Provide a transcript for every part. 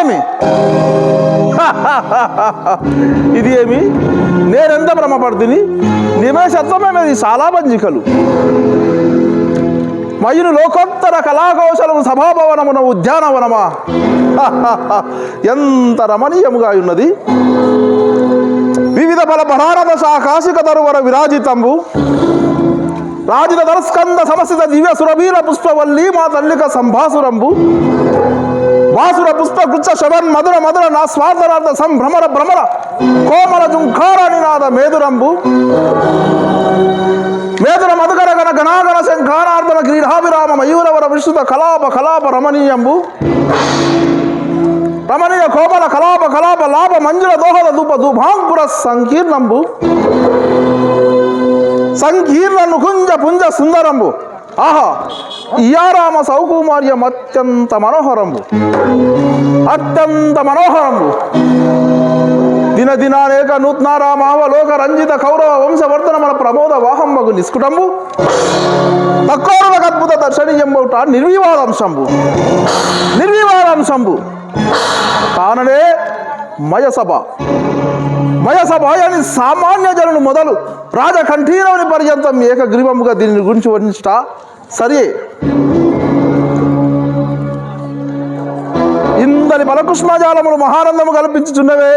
ఏమి ఇది ఏమి నేనెంత భ్రమపడుతుంది నిమేషత్వమేది చాలా బంజికలు మయును లోకోత్తర కళాకౌశలము సభాభవనమున ఉద్యానవనమా ఎంత రమణీయముగా ఉన్నది వివిధ బల భరారద శాకాశిక తరువర విరాజితంబు రాజిత దరస్కంద సమసిత దివ్య సురభీల పుష్పవల్లి మా తల్లిక సంభాసురంబు వాసుర పుష్ప గుచ్చ శవన్ మధుర మధుర నా స్వార్థరార్థ సంభ్రమర భ్రమర కోమల జుంఖార నినాద మేదురంబు మేదుర మధుకర గణ గణాగణ శంఖానార్దన క్రీడాభిరామ మయూరవర విశ్రుత కలాప కలాప రమణీయంబు రమణీయ కోమల కలాప కలాప లాభ మంజుల దోహద ధూప ధూభాంకుర సంకీర్ణంబు సంకీర్ణ నుకుంజ పుంజ సుందరంబు ఆహా ఇయారామ సౌకుమార్యం అత్యంత మనోహరంబు అత్యంత మనోహరంబు దినదినానేక నూత్నారామావలోక రంజిత కౌరవ వంశవర్ధన మన ప్రమోద వాహంబగు నిస్కుటంబు తక్కువలకు అద్భుత దర్శనీయంబుట నిర్వివాదాంశంబు కాననే మయసభ అని సామాన్య జనులు మొదలు రాజకంఠీరవుని పర్యంతం ఏకగ్రీవముగా దీని గురించి వర్ణించుట సరే ఇందరి బలకృష్ణజాలములు మహానందము కల్పించుచున్నవే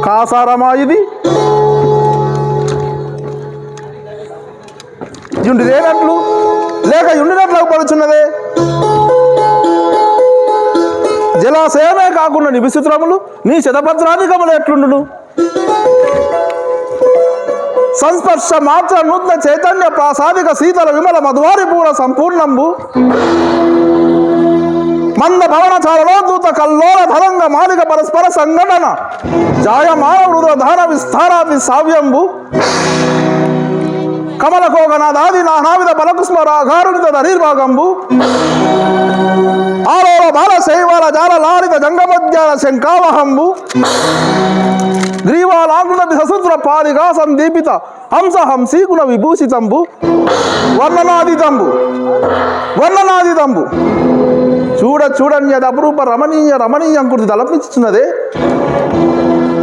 కాసారమా ఇది యుండి లేనట్లు లేక యుండినట్లు పడుచున్నదే జలాశయమే కాకుండా నిభిసిత్రములు నీ శతపత్రాధికములు ఎట్లుండును సంస్పర్శ మాత్ర నూతన చైతన్య ప్రాసాదిక శీతల విమల మధువారి పూర సంపూర్ణంబు మంద భవన చాలలో దూత కల్లోల ధరంగ మాలిక పరస్పర సంఘటన జాయమాన వృధ ధాన విస్తారాది సావ్యంబు కమలకోగనాదాది నానావిధ బలకుస్మ రాఘారుణిత ధరీర్భాగంబు ఆరోర బాల శైవాల జాల లాలిత జంగమధ్యాల శంకావహంబు గ్రీవాలాంగునది ససూత్ర పాదిగా సందీపిత హంస హంసీకుణ విభూషితంబు వర్ణనాదితంబు చూడన్యది అపురూప రమణీయం కుర్తి తలపించుచున్నదే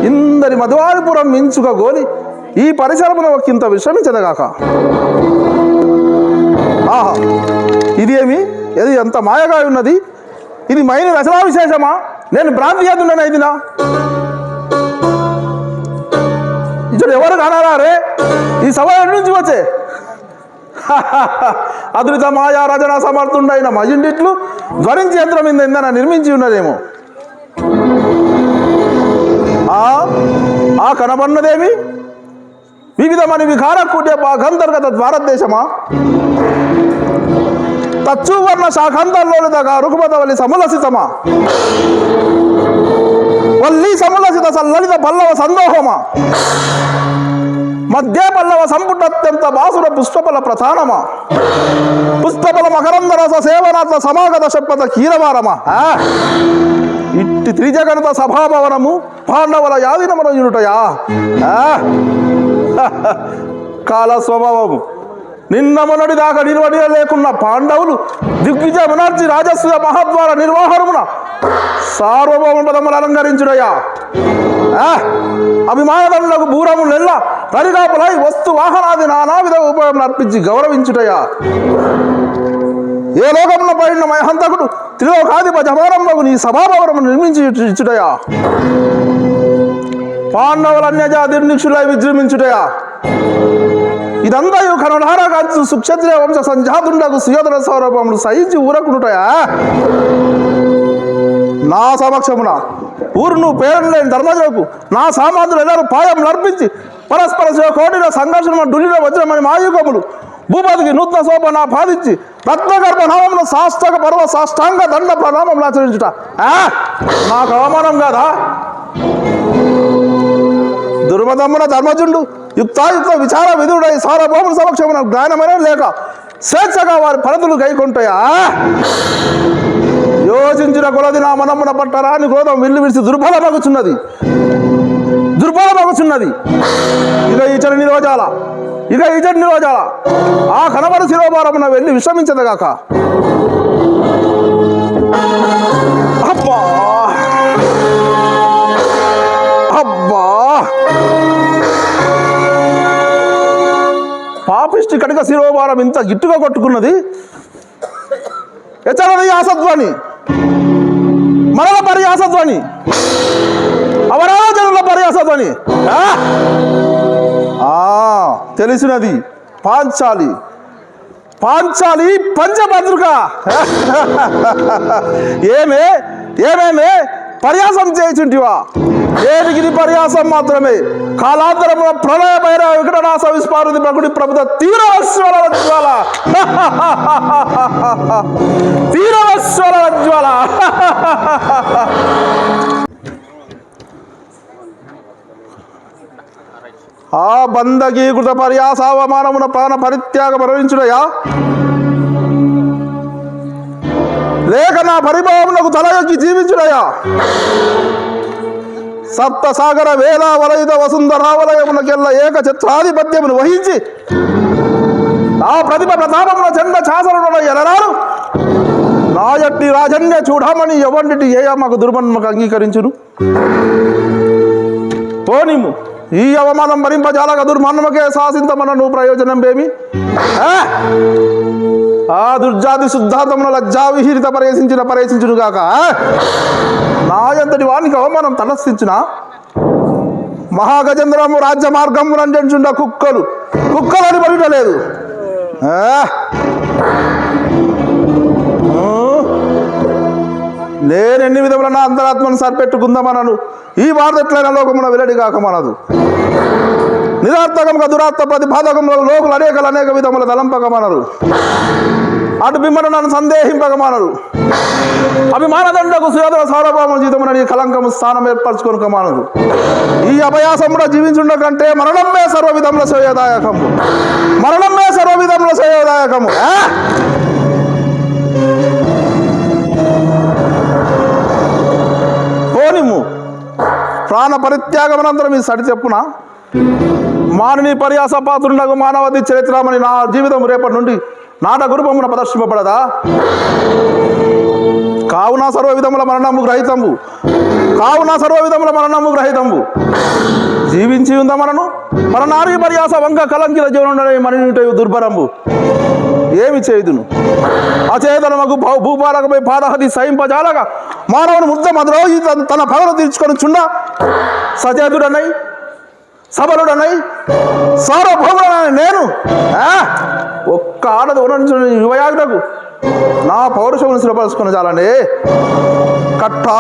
ఇందరి మధువారిపురం మించుక గోలి ఈ పరిసరమున ఒకంత విశ్రమించదగాక ఆహా ఇది ఎంత మాయగా ఉన్నది ఇది మైని రచనా విశేషమా నేను భ్రాంతియాదున్నాను ఇదినా ఇతడు ఎవరు కానారా రే ఈ సభ నుంచి వచ్చే అద్భుత మాయా రచన సమర్థుండైన మయుండిట్లు ధ్వరించి యంత్రం ఇందన నిర్మించి ఉన్నదేమో ఆ కనబడినదేమి వివిధమని వికార కూటే భాగంతర్గత భారతదేశమా తచ్చువర్ణ శాఖాంతర్లోనిదగా రుకుమతవల్లి సమలసితమా వల్లి సమలసిత సల్లలిత పల్లవ సందోహమా మధ్య పల్లవ సంపుటత్యంత బాసుర పుష్పఫల ప్రధానమా పుష్పఫల మకరంద రస సేవనాథ సమాగత శపథ కీరవారమా ఇట్టి త్రిజగణత సభాభవనము పాండవుల యాదినమనయునుటయా కాల స్వభావము నిన్న మొన్నటి దాకా నిర్వహణ లేకున్న పాండవులు దిగ్విజయ మునార్జి రాజస్వ మహాద్వార నిర్వహణమున సార్వభౌమ పదములు అలంకరించుడయా అభిమానదండలకు బూరము నెల్ల తరిగాపులై వస్తు వాహనాది నానావిధ ఉపయోగం అర్పించి గౌరవించుటయా ఏ లోకమున పడిన మహంతకుడు త్రిలోకాధిప జమానంబకు నీ సభాభవనము నిర్మించి ఇచ్చుటయా పాండవుల అన్యజా దిర్నిక్షులై విజృంభించుటయా ఇదంతా కనులారా కాంచు సుక్షత్రియ వంశ సంజాతుండకు సుయోధన సౌరభములు సహించి ఊరకుండుటయా నా సమక్షమున ఊరును పేరు లేని ధర్మజకు నా సామాన్యులు ಎಲ್ಲರೂ పాయం నర్పించి పరస్పర కోటిన సంఘర్షణ డుల్లిన వజ్రమని మాయుగములు భూపతికి నూతన శోభ నా బాధించి రత్నగర్భ నామమున సాష్టక పర్వ సాష్టాంగ దండ ప్రణామములు ఆచరించుట నాకు అవమానం కాదా? దుర్మదమ్మున ధర్మజుండు యుక్తాయుక్త విచార విధుడై సార్వభౌముల సమక్షమున జ్ఞానమైన లేక స్వేచ్ఛగా వారి పరదులు గైకొంటాయా? యోచించిన కొలది నా మనమున పట్టరాని క్రోధం విల్లు విడిచి దుర్బలమగుచున్నది. ఇక ఇచ్చటి నిరోజాల ఆ కనబడి శిరోభారమున వెళ్ళి విశ్రమించదగాక. లింగ శిరోభారం ఇంత గిట్టుగా కొట్టుకున్నది. ఎచ్చరది ఆసధ్వని, మరల పర్యాసధ్వని, అవరాజనుల పర్యాసధ్వని. తెలిసినది పాంచాలి, పాంచాలి పంచభద్రుక. ఏమేమే పర్యాసం చేయుచుంటివా? దేనికి పర్యాసం మాత్రమే. కాలాంతరమున ప్రళయ భైరవ వికటనాశ విస్పారుది ప్రకృతి ప్రభుత్వ తీవ్రవస్వర జ్వాల, తీవ్రవస్వర జ్వాల. ఆ బంధగీకృత పర్యాసావమానమున ప్రాణ పరిత్యాగ మరణించుడయా, లేక నా పరిభావమునకు తలయొక్కి జీవించుడయా? సప్త సాగర వేల వలయుధ వసుంధరావలయమునకెల్ల ఏక ఛత్రాధిపత్యమును వహించి ఆ ప్రతిభ ప్రతాపమున చండ శాసనుడ ఎలరారు నాయట్టి రాజన్య చూడమని ఎవంటి ఏయమ్మకు దుర్మన్మకు అంగీకరించును. పోనిము ఈ అవమానం భరింపజాలక దుర్మన్మకే శాసింతమనను ప్రయోజనం ఏమి? ఆ దుర్జాతి శుద్ధాతమున లజ్జా విహీరిత పరేసించును గాక. నాయంతటి వానికి అవమానం తలస్థించిన మహాగజేంద్రము రాజ్య మార్గము రంజంచుండ కుక్కలని పడలేదు. నేనెన్ని విధముల నా అంతరాత్మను సరిపెట్టుకుందామనను ఈ వార్త ఎట్లయినా లోకమున వెల్లడి కాకమనదు. నిరార్థకముగా దురాత్మ ప్రతిపాదకంలో లోకులు అనేక విధముల తలంపకమనరు. అటు బిమ్మను నన్ను సందేహింపకమానరు. అభిమానదండకు సుయోధన సార్వభౌమ జీవితమునని కలంకము స్థానం ఏర్పరచుకొనకమానదు. ఈ అభయాసముడ జీవించుండ కంటే మరణమే సర్వవిధముల శ్రేయోదాయకము, మరణమే సర్వవిధముల శ్రేయోదాయకము. పోనిము ప్రాణ పరిత్యాగమనంతరం ఈ సడి చెప్పున మానని పర్యాస పాత్రుండగు మానవతి చరిత్రమని నా జీవితం రేపటి నుండి నాటక రూపమున ప్రదర్శింపబడదా? కావున సర్వవిధముల మరణము గ్రహితంబు, కావున సర్వవిధముల మరణము గ్రహితంబు. జీవించి ఉందమనను మన నారీ పర్యాస వంక కలంకిల జీవనుండని మనిటయు దుర్భరంబు. ఏమి చేయుదును అచేతనమకు భూపాలకపై పాదహతి సహింపజాలగా మానవుని ముద్ద మద్రోహి తన పగను తీర్చుకొని చుండ సచేతుడనై సబలుడనై సార్వభౌముడనై నేను ఒక్క ఆడది ఉన్న యువయాగుటకు నా పౌరుషమును స్థిరపరుచుకుని చాలండి. కట్టా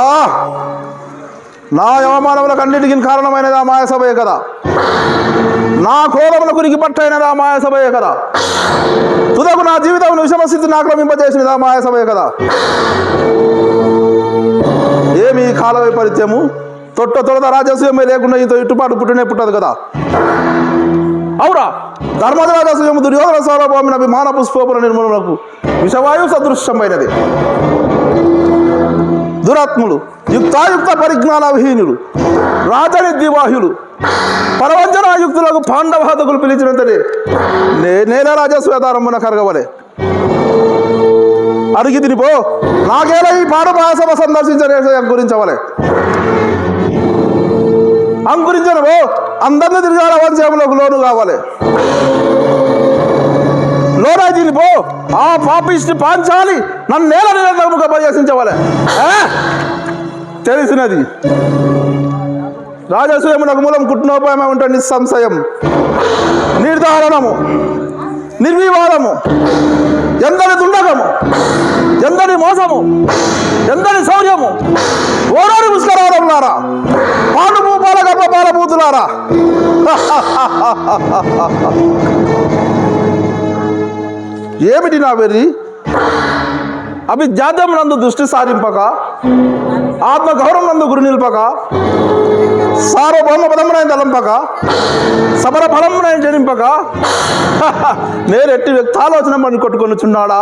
నా అవమానములకు అన్నిటికీ కారణమైనది ఆ మాయసభయే కదా, నా క్రోధములకు కురికి పట్టైనది ఆ మాయసభయే కదా, తుదకు నా జీవితం విషమస్థితిని ఆక్రమింపజేసినది ఆ మాయసభయే కదా. ఏమి కాల వైపరీత్యము? తొడత రాజసూయమే లేకుండా ఇంత ఇట్టుపాటు పుట్టినే పుట్టదు కదా. అవురా ధర్మరాజసూయము దుర్యోధన సార్వభౌమిన అభిమాన పుష్పోపుల నిర్మూలనకు విషవాయు సదృశ్యమైనది. దురాత్ములు, యుక్తాయుక్త పరిజ్ఞాన విహీనులు, రాజనిద్దివాహ్యులు, పరవంచనాయుక్తులకు పాండవహతకులు పిలిచినంతనే నేల రాజస్వేతారంభన కరగవలే. అడిగి తినిపో నాకేలా ఈ పాడపాయసభ సందర్శించే గురించవలే. అంకురించను అందరినీ తిరిగాల వంశంలోకి లోను కావాలి. లోనా తినిపో ఆ పాపిష్టి పాంచాలి నన్ను నేల నిరంతరముగా పర్యసించవాలి. తెలిసినది రాజసూయమునకు మూలం కుట్నోపాయమే ఉంటే నిస్సంశయం, నిర్ధారణము, నిర్వివాదము, ఎందరి దుండగము, ఎందరి మోసము, ఎందరి శౌర్యము, ఓడోరి పుష్కరాలంలారా, పాండుభూపాల గర్భపాల పూతులారా. ఏమిటి నా వెర్రి? అభిజాత్యం నందు దృష్టి సారింపక, ఆత్మగౌరవం నందు గురి నిల్పక, సార్వభౌమ పదమునైన తలంపక, సమర ఫలమునైన జనింపక నేరెట్టి వ్యక్తాలోచన పని కొట్టుకొని చున్నాడా?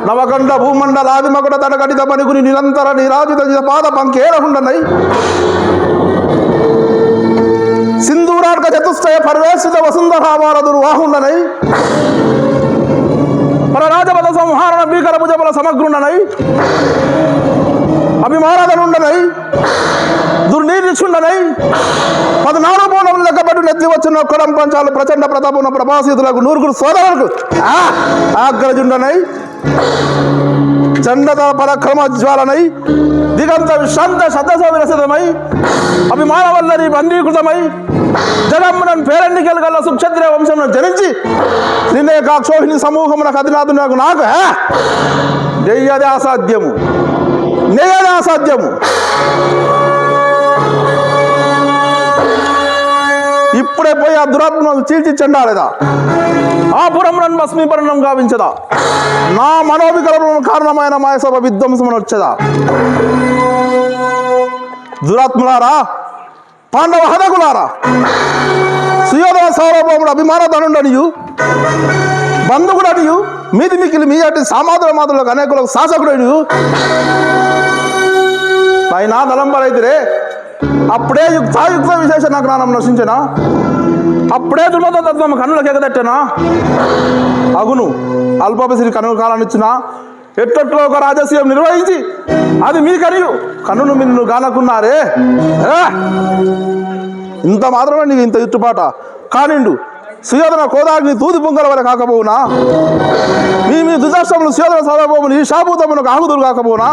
నవకండ భూమండలాదిమకుడ తన కటిత పనికుని నిరంతర నిరాజిత పాద పంకేరహుండనై సింధూరార్క చతుష్టయ పరివేశిత వసుంధరావార దుర్వాహుండనై పరరాజపద సంహారణ భీకర భుజబల సమగ్రుండనై అభిమానాదనుండనై దుర్నీతిచుండనై 14 పౌనములు లెక్కబెట్టు నెత్తి వచ్చిన కొడం పంచాలు ప్రచండ ప్రతాపమున ప్రభాసితులకు నూరుగురు సోదరులకు ఆగ్రజుండనై చండత పరక్రమజ్వాలనై దిగంత శాంత శతస విరసితమై అభిమానవల్లరి బందీకృతమై జగమ్మునన్ పేరెన్నికలు గల సుక్షత్రియ వంశమును జనించి నిన్నే కాక్షోహిని సమూహమునకు అధినాథునకు నాకు నెయ్యదే అసాధ్యము నెయ్యదే అసాధ్యము. ఇప్పుడే పోయి ఆ దురాత్మను చీల్చి చెండాలేదా ఆ పురములను భస్మీకరణం గావించదా నా మనోవికల్పములకు కారణమైన మాయసభ విధ్వంసమును వచ్చేదా. దురాత్ములారా పాండవ హదకులారా సుయోధన సార్వభౌముడు అభిమానధనుడనియు బంధువుడనియు మీది మిక్కిలి మీ అటు సామాధుల మాధులకు అనేకులకు శాసకుడనియు పైన దళంబరైతే అప్పుడే యుక్తాయుక్త విశేషణ జ్ఞానం నశించనా అప్పుడే దుర్మతత్వం కన్నులకు ఎగదట్టనా అగును అల్పపసిరి కన్నుల కాలాన్ని ఇచ్చిన ఎట్టట్లో ఒక రాజసీయం నిర్వహించి అది మీ కరియు కన్నును మిన్ను గానకున్నారే ఇంత మాత్రమే నీకు ఇంత ఇట్టుపాట కానిండు సుయోధన కోదాగ్ని తూది పొంగల వల్ల కాకపోవునా మీ దుజాష్టములు సుయోధన సౌరభములు ఈ శాభూతమునకు ఆగుదురు కాకపోవునా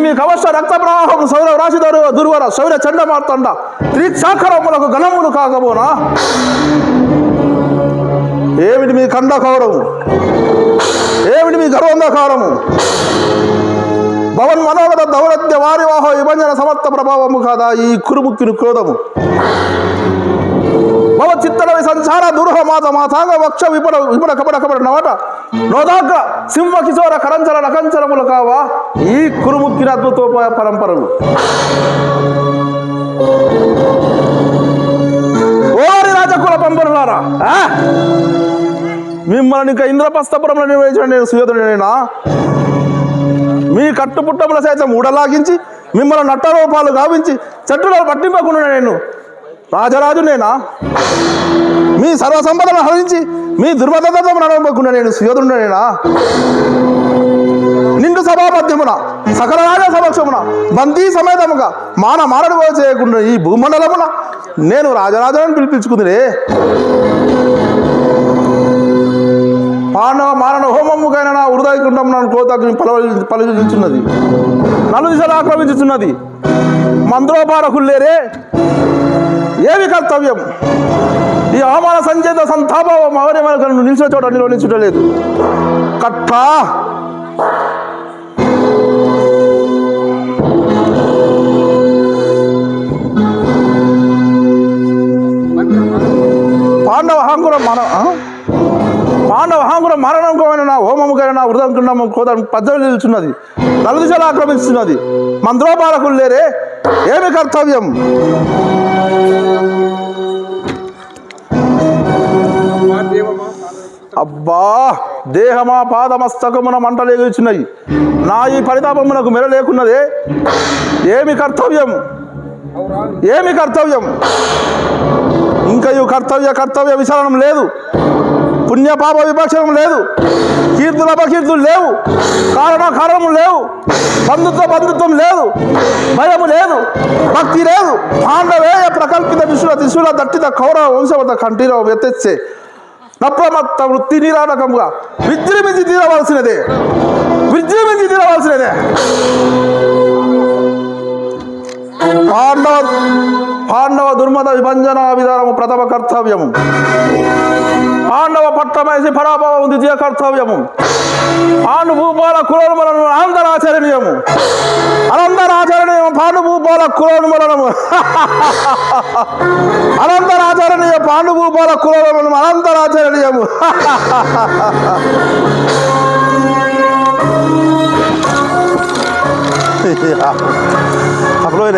మీ కవచ రక్త ప్రవాహము సౌర రాశి దుర్వర శౌర్య చండమార్తండ త్రిక్షాఖరములకు గణములు కాకపోనా. ఏమిటి మీ ఖండకౌరము ఏమిటి మీ గర్వంధకారము భవన్ మనోగత దౌరత్య వారివాహ విభంజన సమర్థ ప్రభావము కాదా ఈ కురుముక్కిని క్రోధము భవ చిత్తరవి సంచార దుర్హ మాత మాతాంగ వక్ష విపడ కపడ నవట నోదాగ్ర సింహ కిశోర కరంచర నకంచరములు కావా ఈ కురుముక్కిన అద్భుతోపాయ పరంపరలు. ఓరి రాజకుల పంపరులారా మిమ్మల్ని ఇంకా ఇంద్రప్రస్థపురంలో నిర్వహించిన నేను సుయోధుడేనా మీ కట్టుపుట్టముల సైతం ఊడలాగించి మిమ్మల్ని నట్టరూపాలు గావించి చెట్టులో పట్టింపకుండా నేను రాజరాజునేనా మీ సర్వసంపదను హరించి మీ దుర్మతత్వం నడవకుండా నేను సుయోధుడేనా నిండు సభామధ్యమున సకల రాజ సమక్షమున బందీ సమేతముగా మారడు చేయకుండా ఈ భూమండలమున నేను రాజరాజులను పిలిపించుకుందిరే. పాండవ మారణ హోమముకైనా నా హృదయకుండం నన్ను కోతగ్ని పలుచుచున్నది నలు దిశలు ఆక్రమించుచున్నది మంత్రోపారకుల్లేరే ఏమి కర్తవ్యం ఈ అవమాన సంచేత సంతాపం అవరే మనకు నిలిచిన చోట నిలువనించుటలేదు కట్టా పాండవ అహంకురం మరణంకమైన నా హోమముకైనా నా హృదయం కోత పద్ధతి నిలుచున్నది నలు దిశలు ఆక్రమిస్తున్నది మంత్రోపాలకులు లేరే ఏమి కర్తవ్యం. అబ్బా దేహమా పాదమస్తకమున మంటలేగుచున్నాయి నా ఈ పరితాపమునకు మెర లేకున్నదే ఏమి కర్తవ్యం ఏమి కర్తవ్యం. ఇంకయు కర్తవ్య విచారణం లేదు పుణ్య పాప విపక్షణం లేదు కీర్తుల అపకీర్తులు లేవు కారణము లేవు బంధుత్వం లేదు భయము లేదు భక్తి లేదు పాండవేయ ప్రకల్పిత విశ్వ త్రిశూల దట్టిత కౌరవ వంశవత కంఠీరవ ఎత్తెచ్చే నప్రమత్త వృత్తి నిరాటకముగా విజృంభించి తీరవలసినదే పాండవ దుర్మత విభంజన విధానము ప్రథమ కర్తవ్యము పాండవ పట్టమేసి పరాభవము ద్వితీయ కర్తవ్యము పాండు భూపాల కులోన్మలను అనంతరాచరణీయము పాండు భూపాల కులోన్మలను అనంతరాచరణీయ పాండు భూపాల కులోన్మలను అనంతరాచరణీయము. आप लोग